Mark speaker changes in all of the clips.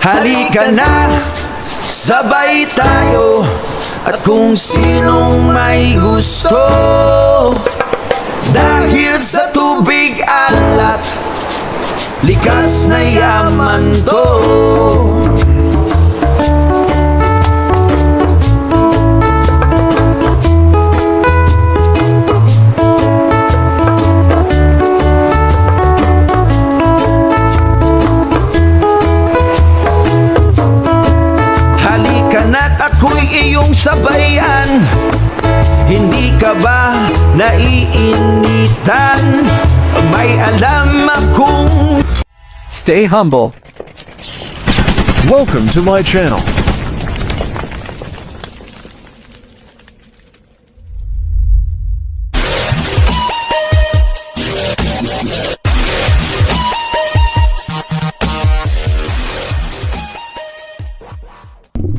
Speaker 1: Halika na, sabay tayo. At kung sinong may gusto, dahil sa tubig alat, likas na yaman to. Ako'y iyong sabayan. Hindi ka ba naiinitan? May alam akong
Speaker 2: Stay humble.
Speaker 3: Welcome to my channel.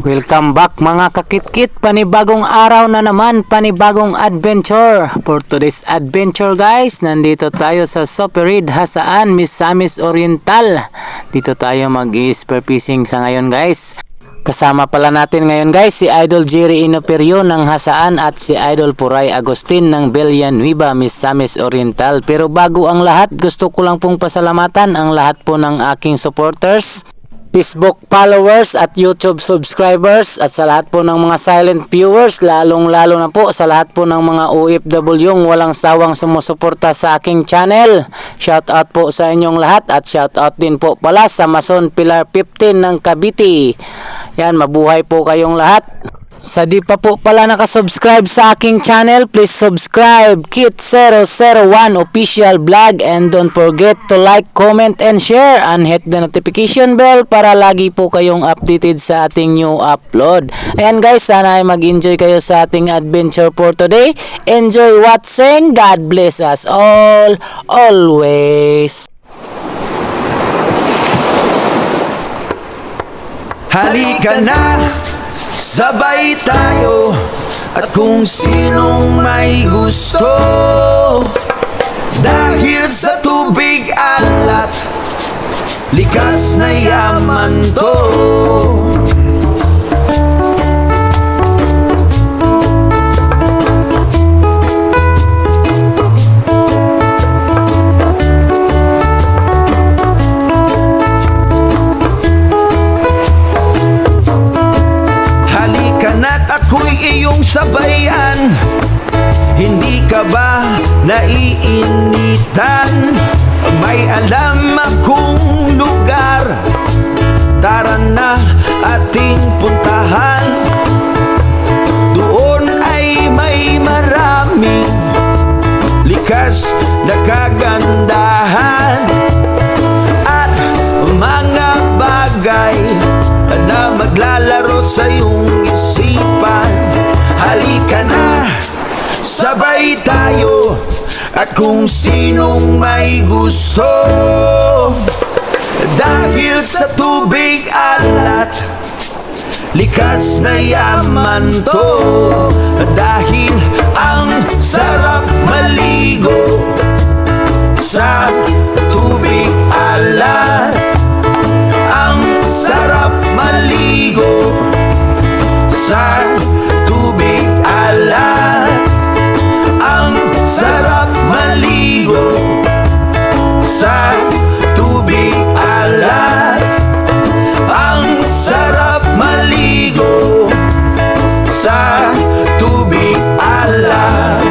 Speaker 4: Welcome back mga kakitkit, panibagong araw na naman, panibagong adventure. For today's adventure guys, nandito tayo sa Soperid, Hasaan, Misamis Oriental. Dito tayo mag-spear fishing sa ngayon guys. Kasama pala natin ngayon guys si Idol Jerry Inoperio ng Hasaan at si Idol Puray Agustin ng Villanueva, Misamis Oriental. Pero bago ang lahat, gusto ko lang pong pasalamatan ang lahat po ng aking supporters, Facebook followers at YouTube subscribers, at sa lahat po ng mga silent viewers, lalong lalo na po sa lahat po ng mga OFW yung walang sawang sumusuporta sa aking channel. Shout out po sa inyong lahat at shout out din po pala sa Mason Pilar 15 ng Cavite. Yan, mabuhay po kayong lahat. Sa di pa po pala nakasubscribe sa aking channel, please subscribe Kit001 Official Vlog, and don't forget to like, comment, and share, and hit the notification bell para lagi po kayong updated sa ating new upload. Ayan guys, sana ay mag-enjoy kayo sa ating adventure for today. Enjoy watching. God bless us all, always.
Speaker 1: halika na, sabay tayo. At kung sinong may gusto, dahil sa tubig alat, likas na yaman to. Ako'y iyong sabayan. Hindi ka ba naiinitan? May alam akong lugar, tara na ating puntahan. Doon ay may maraming likas na kagandahan at mga bagay na maglalaro sa iyong isipan. Halika na, sabay tayo. At kung sinong may gusto, dahil sa tubig alat, likas na yaman to. Dahil ang sarap maligo sa tubig alat, ang sarap maligo sa tubig alat, ang sarap maligo sa tubig alat, ang sarap maligo sa tubig alat.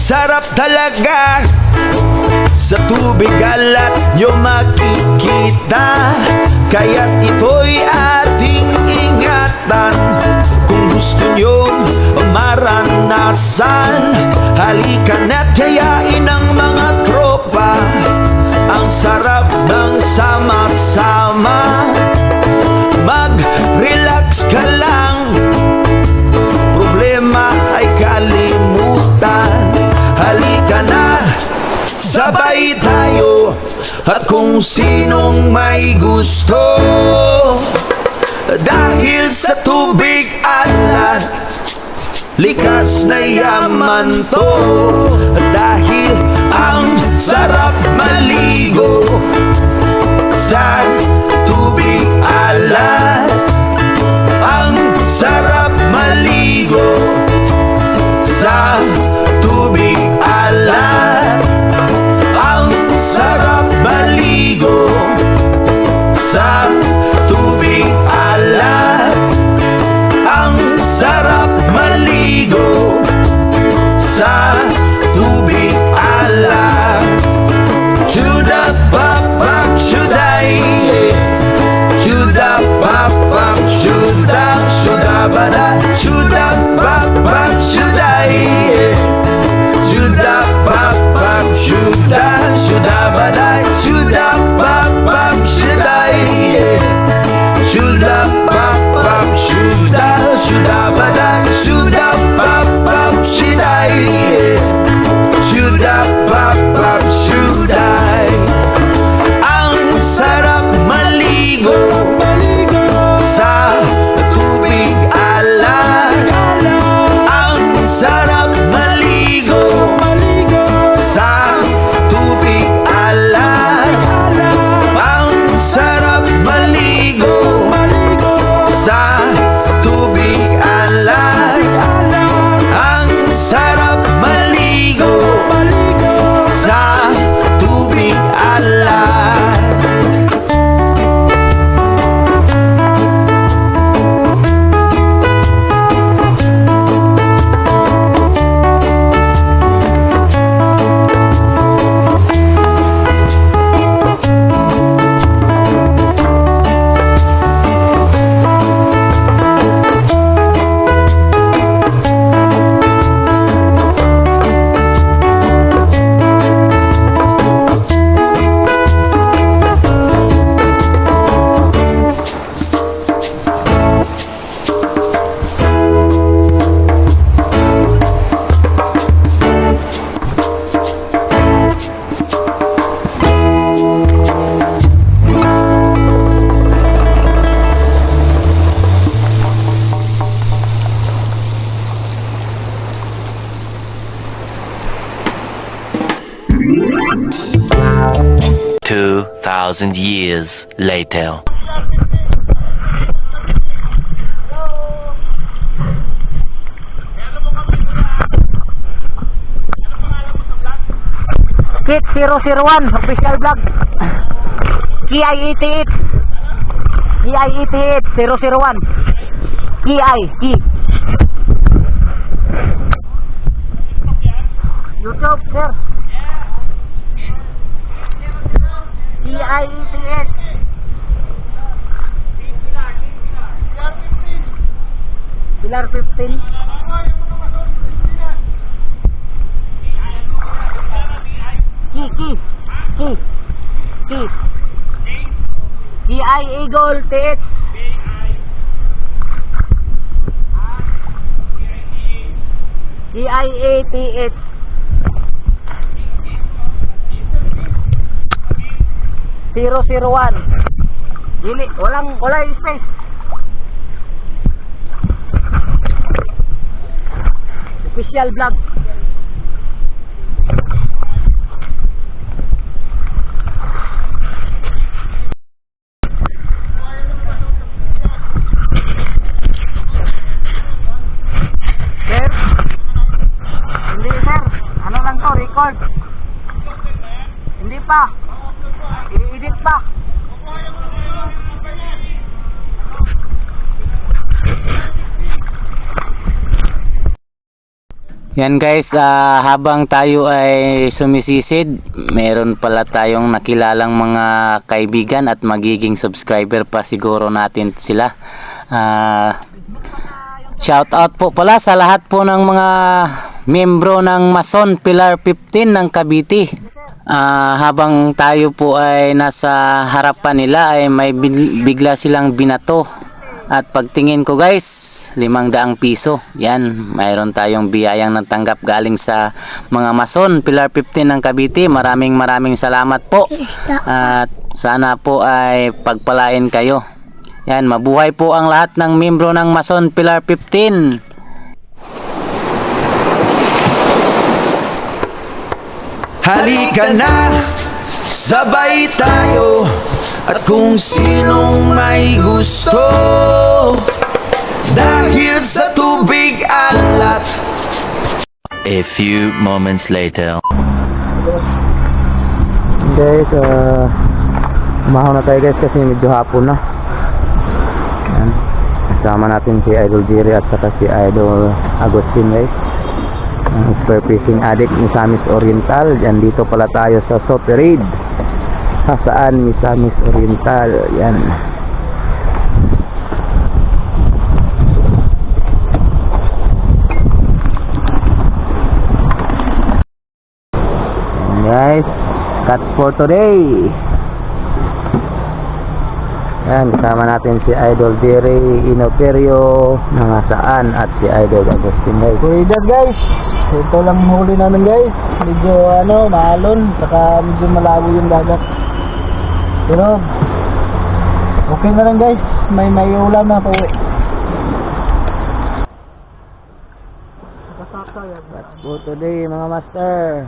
Speaker 1: Sarap talaga sa tubig alat nyo makikita, kaya't ito'y ating ingatan. Kung gusto nyo maranasan, halika na't hayain ang mga tropa. Ang sarap ng sama-sama, mag-relax ka lang, problema ay kalimutan. Halika na, sabay tayo. at kung sinong may gusto. Dahil sa tubig alat, likas na yaman to. Dahil ang sarap maligo sa tubig alat. Ang sarap maligo sa tubig alat. Ang sarap maligo sa tubig alat. Ang sarap maligo sa tubig alat. Shoulda pop pop shoulday, shoulda pop pop shoulda bada, shoulda pop pop shoulday, shoulda pop pop shoulda bada, shoulda pop pop shoulday, shoulda pop pop shoulda bada, shoulda pop pop shoulday, shoulda pop pop shoulday. Ang sarap maligo sa tubig alat. Ang sarap maligo sa tubig alat. Ang sarap maligo sa tubig alat. Ang sarap maligo sa tubig alat.
Speaker 3: Two 2,000 years later.
Speaker 5: Kit 001 official vlog. KI88 001 KI YouTube sir. KI88 Pilar 15 KI Eagle TH KI88 001 dili wala space official vlog. Sir, hindi sir, ano lang to, record. Hindi pa, i-edit pa.
Speaker 4: Yan guys, habang tayo ay sumisisid, meron pala tayong nakilalang mga kaibigan at magiging subscriber pa siguro natin sila. Shout out po pala sa lahat po ng mga miyembro ng Mason Pilar 15 ng Cavite. Habang tayo po ay nasa harapan nila ay may bigla silang binato At pagtingin ko guys, 500 piso. Yan, mayroon tayong biyayang natanggap galing sa mga mason, Pilar 15 ng Cavite. Maraming salamat po. At sana po ay pagpalain kayo. Yan, mabuhay po ang lahat ng membro ng mason, Pilar 15.
Speaker 1: Halika na, sabay tayo. At kung sinong may gusto, dahil sa tubig alat.
Speaker 3: A few moments later.
Speaker 4: Guys, umahon na tayo guys kasi medyo hapon na. Yan. Kasama natin si Idol Jerry at saka si Idol Agustin guys. Ang spear fishing addict ni Misamis Oriental. Yan, dito pala tayo sa Soperid. Saan Misamis Oriental. Yan. Yan guys, cut for today. Yan, kasama natin si Idol Jerry Inoperio ng Saan at si Idol Agustin guys.
Speaker 5: Kulidat guys, ito lang huli namin guys. Medyo maalon, saka medyo malabo yung dagat. Pero okay na lang guys, may ulam na pauwi.
Speaker 4: Cut for today mga master.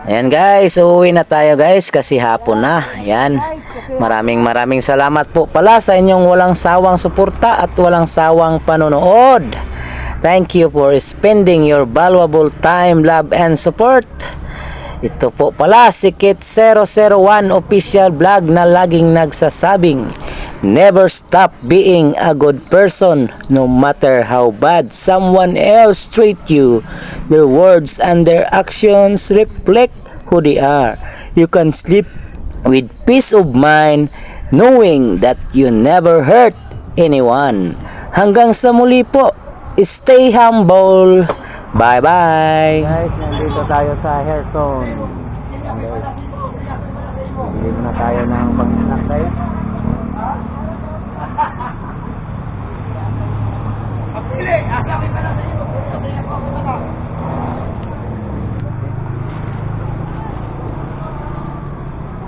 Speaker 4: Ayan guys, uuwi na tayo guys kasi hapon na. Ayan, maraming salamat po pala sa inyong walang sawang suporta at walang sawang panonood. Thank you for spending your valuable time, love and support. Ito po pala si Kit 001 official vlog na laging nagsasabing, never stop being a good person no matter how bad someone else treat you. Their words and their actions reflect who they are. You can sleep with peace of mind knowing that you never hurt anyone. Hanggang sa muli po, stay humble. Bye bye. Guys, nandito tayo sa Hairstone. Bili na tayo ng pang-snack guys.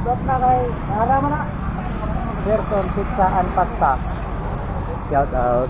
Speaker 5: Stop na kay, para mo na. Verson, pizza and pasta.
Speaker 4: Shout out.